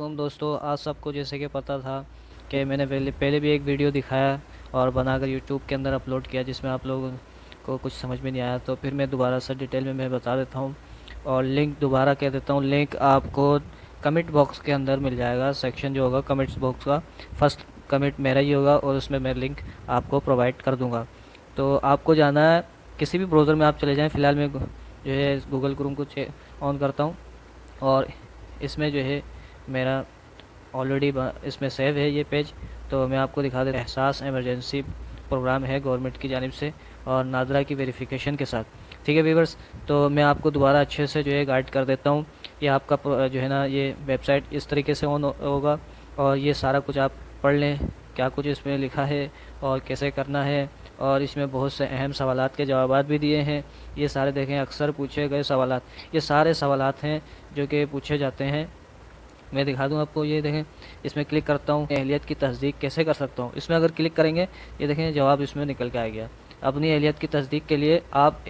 علیکم دوستو، آج سب کو جیسے کہ پتہ تھا کہ میں نے پہلے بھی ایک ویڈیو دکھایا اور بنا کر یوٹیوب کے اندر اپلوڈ کیا، جس میں آپ لوگوں کو کچھ سمجھ میں نہیں آیا، تو پھر میں دوبارہ سے ڈیٹیل میں بتا دیتا ہوں اور لنک دوبارہ کہہ دیتا ہوں۔ لنک آپ کو کمنٹ باکس کے اندر مل جائے گا، سیکشن جو ہوگا کمنٹس باکس کا، فرسٹ کمنٹ میرا ہی ہوگا اور اس میں میں لنک آپ کو پرووائڈ کر دوں گا۔ تو آپ کو جانا ہے کسی بھی براؤزر میں، آپ چلے جائیں۔ فی الحال میں جو ہے گوگل کروم کو آن کرتا ہوں اور اس میں جو ہے میرا آلریڈی اس میں سیو ہے یہ پیج، تو میں آپ کو دکھا دیتا ہوں۔ احساس ایمرجنسی پروگرام ہے گورنمنٹ کی جانب سے اور نادرا کی ویریفیکیشن کے ساتھ، ٹھیک ہے ویورز۔ تو میں آپ کو دوبارہ اچھے سے جو ہے گائیڈ کر دیتا ہوں۔ یہ آپ کا جو ہے نا یہ ویب سائٹ اس طریقے سے آن ہوگا اور یہ سارا کچھ آپ پڑھ لیں کیا کچھ اس میں لکھا ہے اور کیسے کرنا ہے، اور اس میں بہت سے اہم سوالات کے جوابات بھی دیے ہیں۔ یہ سارے دیکھیں اکثر پوچھے گئے سوالات، یہ سارے سوالات ہیں جو کہ پوچھے جاتے ہیں۔ میں دکھا دوں آپ کو، یہ دیکھیں اس میں کلک کرتا ہوں، اہلیت کی تصدیق کیسے کر سکتا ہوں، اس میں اگر کلک کریں گے یہ دیکھیں جواب اس میں نکل کے آ گیا۔ اپنی اہلیت کی تصدیق کے لیے آپ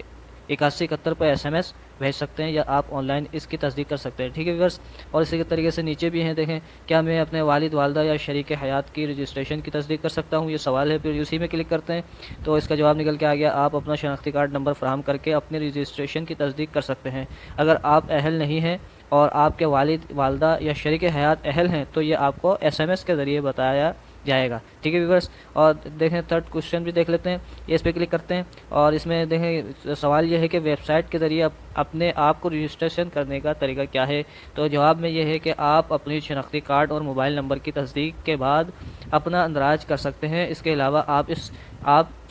8171 پر SMS بھیج سکتے ہیں یا آپ آن لائن اس کی تصدیق کر سکتے ہیں، ٹھیک ہے ویورس۔ اور اسی کے طریقے سے نیچے بھی ہیں، دیکھیں کیا میں اپنے والد والدہ یا شریک حیات کی رجسٹریشن کی تصدیق کر سکتا ہوں، یہ سوال ہے۔ پھر اسی میں کلک کرتے ہیں تو اس کا جواب نکل کے آ گیا، آپ اپنا شناختی کارڈ نمبر فراہم کر کے اپنی رجسٹریشن کی تصدیق کر سکتے ہیں۔ اگر آپ اہل نہیں ہیں اور آپ کے والد والدہ یا شریک حیات اہل ہیں تو یہ آپ کو SMS کے ذریعے بتایا جائے گا، ٹھیک ہے ویورس۔ اور دیکھیں تھرڈ کوشچن بھی دیکھ لیتے ہیں، یہ اس پہ کلک کرتے ہیں اور اس میں دیکھیں سوال یہ ہے کہ ویب سائٹ کے ذریعے اپنے آپ کو رجسٹریشن کرنے کا طریقہ کیا ہے، تو جواب میں یہ ہے کہ آپ اپنی شناختی کارڈ اور موبائل نمبر کی تصدیق کے بعد اپنا اندراج کر سکتے ہیں۔ اس کے علاوہ آپ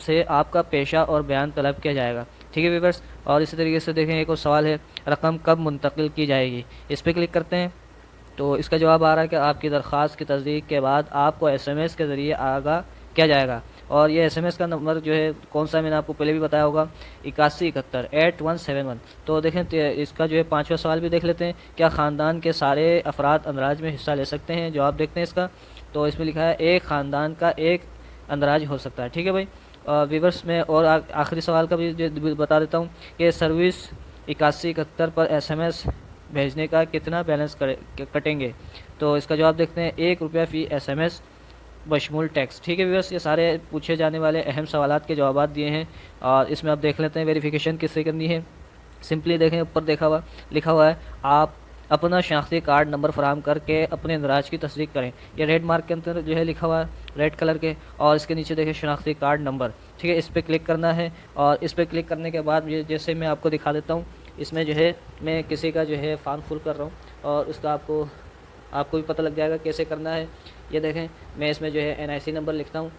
سے آپ کا پیشہ اور بیان طلب کیا جائے گا، ٹھیک ہے ویورس۔ اور اسی طریقے سے دیکھیں ایک اور سوال ہے، رقم کب منتقل کی جائے گی، اس پہ کلک کرتے ہیں تو اس کا جواب آ رہا ہے کہ آپ کی درخواست کی تصدیق کے بعد آپ کو SMS کے ذریعے آگاہ کیا جائے گا۔ اور یہ SMS کا نمبر جو ہے کون سا، میں نے آپ کو پہلے بھی بتایا ہوگا، 8171 تو دیکھیں اس کا جو ہے پانچواں سوال بھی دیکھ لیتے ہیں، کیا خاندان کے سارے افراد اندراج میں حصہ لے سکتے ہیں، جواب دیکھتے ہیں اس کا۔ تو اس میں لکھا ہے ایک خاندان کا ایک اندراج ہو سکتا ہے، ٹھیک ہے بھائی۔ ویورس میں اور آخری سوال کا بھی بتا دیتا ہوں کہ سروس 8171 پر SMS بھیجنے کا کتنا بیلنس کٹیں گے، تو اس کا جواب دیکھتے ہیں، ₹1 فی SMS بشمول ٹیکس، ٹھیک ہے ویورس۔ یہ سارے پوچھے جانے والے اہم سوالات کے جوابات دیے ہیں اور اس میں آپ دیکھ لیتے ہیں ویریفیکیشن کس سے کرنی ہے۔ سمپلی دیکھیں اوپر لکھا ہوا ہے، آپ اپنا شناختی کارڈ نمبر فراہم کر کے اپنے اندراج کی تصدیق کریں، یہ ریڈ مارک کے اندر جو ہے لکھا ہوا ہے ریڈ کلر کے، اور اس کے نیچے دیکھیں شناختی کارڈ نمبر، ٹھیک ہے، اس پہ کلک کرنا ہے۔ اور اس پہ کلک کرنے کے بعد جیسے میں آپ کو دکھا دیتا ہوں، اس میں جو ہے میں کسی کا جو ہے فارم فل کر رہا ہوں اور اس کا آپ کو بھی پتہ لگ جائے گا کیسے کرنا ہے۔ یہ دیکھیں میں اس میں جو ہے NIC نمبر لکھتا ہوں،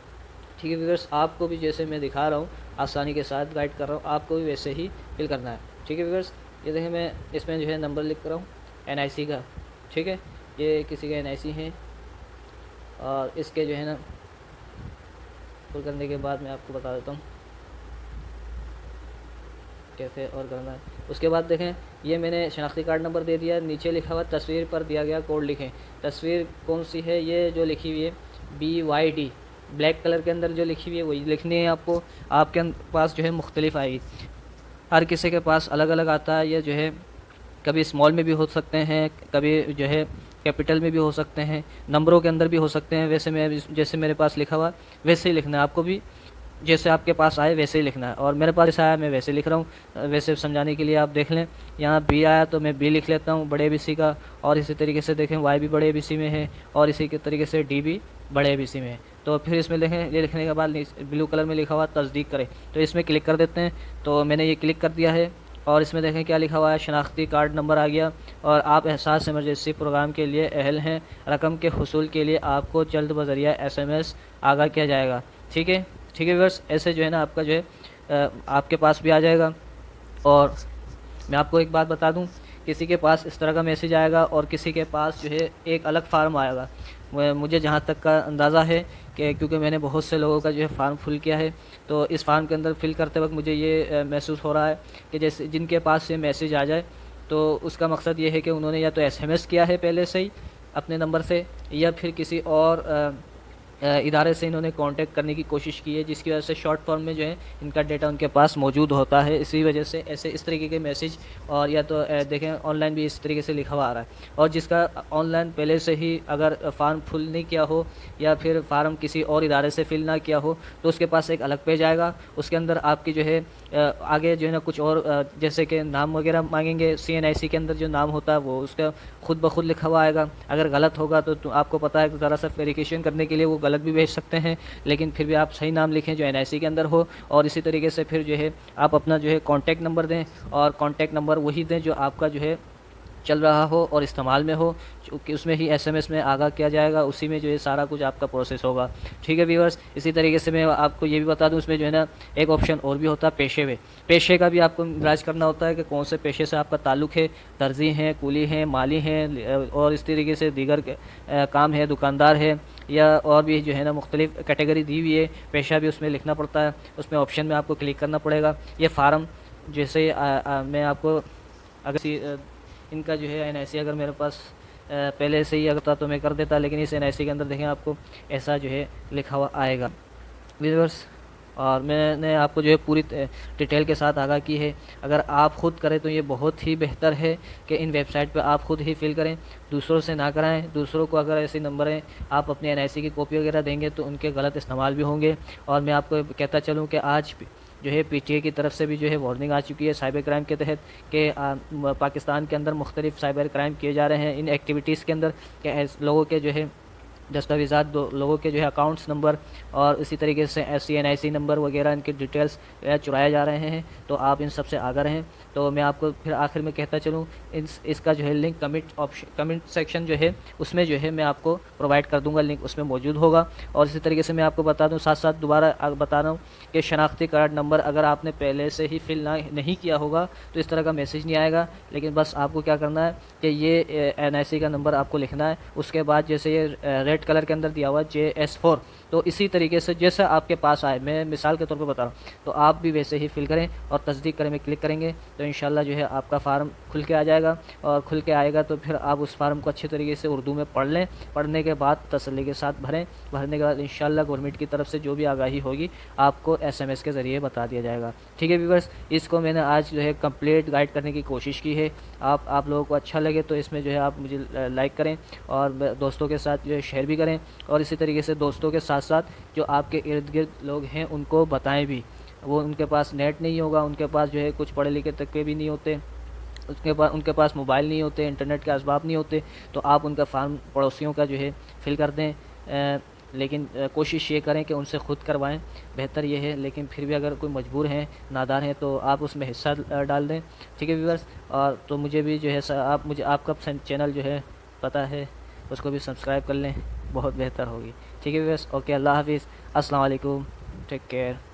ٹھیک ہے ویورس۔ آپ کو بھی جیسے میں دکھا رہا ہوں آسانی کے ساتھ گائیڈ کر رہا ہوں، آپ کو بھی ویسے ہی فل کرنا ہے، ٹھیک ہے ویورس۔ یہ دیکھیں میں اس میں جو ہے نمبر لکھ رہا ہوں NIC کا، ٹھیک ہے، یہ کسی کا NIC ہے اور اس کے جو ہے نا فل کرنے کے بعد میں آپ کو بتا دیتا ہوں کیسے اور کرنا ہے۔ اس کے بعد دیکھیں یہ میں نے شناختی کارڈ نمبر دے دیا، نیچے لکھا ہوا تصویر پر دیا گیا کوڈ لکھیں۔ تصویر کون سی ہے، یہ جو لکھی ہوئی ہے BYD بلیک کلر کے اندر جو لکھی ہوئی ہے وہی لکھنی ہے آپ کو۔ آپ کے پاس جو ہے مختلف آئے گی، ہر کسی کے پاس الگ الگ آتا ہے، یہ جو ہے کبھی اسمال میں بھی ہو سکتے ہیں، کبھی جو ہے کیپٹل میں بھی ہو سکتے ہیں، نمبروں کے اندر بھی ہو سکتے ہیں۔ جیسے میرے پاس لکھا ہوا ویسے ہی لکھنا ہے آپ کو بھی، جیسے آپ کے پاس آئے ویسے ہی لکھنا ہے، اور میرے پاس جیسا آیا میں ویسے لکھ رہا ہوں۔ ویسے سمجھانے کے لیے آپ دیکھ لیں، یہاں B آیا تو میں B لکھ لیتا ہوں بڑے ABC کا، اور اسی طریقے سے دیکھیں Y بھی بڑے ABC میں ہے، اور اسی کے طریقے سے D بھی بڑے ABC میں ہے۔ تو پھر اس میں دیکھیں یہ لکھنے کے بعد بلو کلر میں لکھا ہوا تصدیق کریں، تو اس میں کلک کر دیتے ہیں۔ تو میں نے یہ کلک کر دیا ہے اور اس میں دیکھیں کیا لکھا ہوا ہے، شناختی کارڈ نمبر آ گیا، اور آپ احساس ایمرجنسی پروگرام کے لیے اہل ہیں، رقم کے حصول کے لیے آپ کو جلد بذریعہ SMS آگاہ کیا جائے گا، ٹھیک ہے ویورس۔ ایسے جو ہے نا آپ کا جو ہے آپ کے پاس بھی آ جائے گا۔ اور میں آپ کو ایک بات بتا دوں، کسی کے پاس اس طرح کا میسیج آئے گا اور کسی کے پاس جو ہے ایک الگ فارم آئے گا۔ مجھے جہاں تک کا اندازہ ہے کہ کیونکہ میں نے بہت سے لوگوں کا جو ہے فارم فل کیا ہے، تو اس فارم کے اندر فل کرتے وقت مجھے یہ محسوس ہو رہا ہے کہ جیسے جن کے پاس یہ میسیج آ جائے تو اس کا مقصد یہ ہے کہ انہوں نے یا تو SMS کیا ہے پہلے سے ہی اپنے نمبر سے، یا پھر کسی اور ادارے سے انہوں نے کانٹیکٹ کرنے کی کوشش کی ہے، جس کی وجہ سے شارٹ فارم میں جو ہے ان کا ڈیٹا ان کے پاس موجود ہوتا ہے. اسی وجہ سے اس طریقے کے میسج اور یا تو دیکھیں آن لائن بھی اس طریقے سے لکھا ہوا آ رہا ہے. اور جس کا آن لائن پہلے سے ہی اگر فارم فل نہیں کیا ہو یا پھر فارم کسی اور ادارے سے فل نہ کیا ہو تو اس کے پاس ایک الگ پیج آئے گا. اس کے اندر آپ کی جو ہے آگے جو ہے نا کچھ اور جیسے کہ نام وغیرہ مانگیں گے. CNIC کے اندر جو نام ہوتا ہے وہ اس کا خود بخود لکھا ہوا آئے گا. اگر غلط ہوگا تو آپ کو پتہ ہے کہ ذرا سا ویریفیکیشن کرنے کے لیے وہ غلط بھی بھیج سکتے ہیں، لیکن پھر بھی آپ صحیح نام لکھیں جو NIC کے اندر ہو. اور اسی طریقے سے پھر جو ہے آپ اپنا جو ہے کانٹیکٹ نمبر دیں، اور کانٹیکٹ نمبر وہی دیں جو آپ کا جو ہے چل رہا ہو اور استعمال میں ہو، کہ اس میں ہی SMS میں آگاہ کیا جائے گا، اسی میں جو ہے سارا کچھ آپ کا پروسیس ہوگا. ٹھیک ہے ویورز. اسی طریقے سے میں آپ کو یہ بھی بتا دوں اس میں جو ہے نا ایک آپشن اور بھی ہوتا ہے پیشے کا بھی آپ کو اندراج کرنا ہوتا ہے کہ کون سے پیشے سے آپ کا تعلق ہے. درزی ہیں، کولی ہیں، مالی ہیں، اور اس طریقے سے دیگر کام ہے، دکاندار ہے، یا اور بھی جو ہے نا مختلف کیٹیگری دی ہوئی ہے. پیشہ بھی اس میں لکھنا پڑتا ہے. اس میں آپشن میں آپ کو کلک کرنا پڑے گا. یہ فارم جیسے میں آپ کو اگر ان کا جو ہے NIC اگر میرے پاس پہلے سے ہی اگر تھا تو میں کر دیتا، لیکن اس NIC کے اندر دیکھیں آپ کو ایسا جو ہے لکھا ہوا آئے گا ویورز. اور میں نے آپ کو جو ہے پوری ڈیٹیل کے ساتھ آگاہ کی ہے. اگر آپ خود کریں تو یہ بہت ہی بہتر ہے کہ ان ویب سائٹ پہ آپ خود ہی فل کریں، دوسروں سے نہ کرائیں. دوسروں کو اگر ایسے نمبر ہیں آپ اپنے NIC کی کاپی وغیرہ دیں گے تو ان کے غلط استعمال بھی ہوں گے. اور میں آپ کو کہتا چلوں کہ آج جو ہے PTA کی طرف سے بھی جو ہے وارننگ آ چکی ہے سائبر کرائم کے تحت کہ پاکستان کے اندر مختلف سائبر کرائم کیے جا رہے ہیں ان ایکٹیویٹیز کے اندر، کہ لوگوں کے جو ہے دستاویزات، لوگوں کے جو ہے اکاؤنٹس نمبر اور اسی طریقے سے CNIC نمبر وغیرہ ان کی ڈیٹیلز چرائے جا رہے ہیں. تو آپ ان سب سے آگاہ رہیں. تو میں آپ کو پھر آخر میں کہتا چلوں اس کا جو ہے لنک کمنٹ سیکشن جو ہے اس میں جو ہے میں آپ کو پرووائڈ کر دوں گا، لنک اس میں موجود ہوگا. اور اسی طریقے سے میں آپ کو بتا دوں ساتھ ساتھ دوبارہ بتا رہا ہوں کہ شناختی کارڈ نمبر اگر آپ نے پہلے سے ہی فل نہیں کیا ہوگا تو اس طرح کا میسیج نہیں آئے گا. لیکن بس آپ کو کیا کرنا ہے کہ یہ NIC کا نمبر آپ کو لکھنا ہے. اس کے بعد جیسے یہ ریڈ کلر کے اندر دیا ہوا JS4، تو اسی طریقے سے جیسا آپ کے پاس آئے، میں مثال کے طور پہ بتا رہا ہوں، تو آپ بھی ویسے ہی فل کریں اور تصدیق کریں میں کلک کریں گے تو انشاءاللہ جو ہے آپ کا فارم کھل کے آ جائے گا. اور کھل کے آئے گا تو پھر آپ اس فارم کو اچھی طریقے سے اردو میں پڑھ لیں. پڑھنے کے بعد تسلی کے ساتھ بھرنے کے بعد انشاءاللہ گورنمنٹ کی طرف سے جو بھی آگاہی ہوگی آپ کو SMS کے ذریعے بتا دیا جائے گا. ٹھیک ہے ویورز. اس کو میں نے آج جو ہے کمپلیٹ گائیڈ کرنے کی کوشش کی ہے. آپ لوگوں کو اچھا لگے تو اس میں جو ہے آپ مجھے لائک کریں اور دوستوں کے ساتھ جو ہے شیئر بھی کریں. اور اسی طریقے سے دوستوں کے ساتھ ساتھ جو آپ کے ارد گرد لوگ ہیں ان کو بتائیں بھی. وہ ان کے پاس نیٹ نہیں ہوگا، ان کے پاس جو ہے کچھ پڑھے لکھے تک کے بھی نہیں ہوتے، ان کے پاس موبائل نہیں ہوتے، انٹرنیٹ کے اسباب نہیں ہوتے، تو آپ ان کا فارم پڑوسیوں کا جو ہے فل کر دیں. لیکن کوشش یہ کریں کہ ان سے خود کروائیں، بہتر یہ ہے. لیکن پھر بھی اگر کوئی مجبور ہیں، نادار ہیں، تو آپ اس میں حصہ ڈال دیں. ٹھیک ہے ویورز. اور تو مجھے بھی جو ہے آپ کا چینل جو ہے پتہ ہے اس کو بھی سبسکرائب کر لیں، بہت بہتر ہوگی. ٹھیک ہے ویورز. اوکے، اللہ حافظ، السلام علیکم، ٹیک کیئر.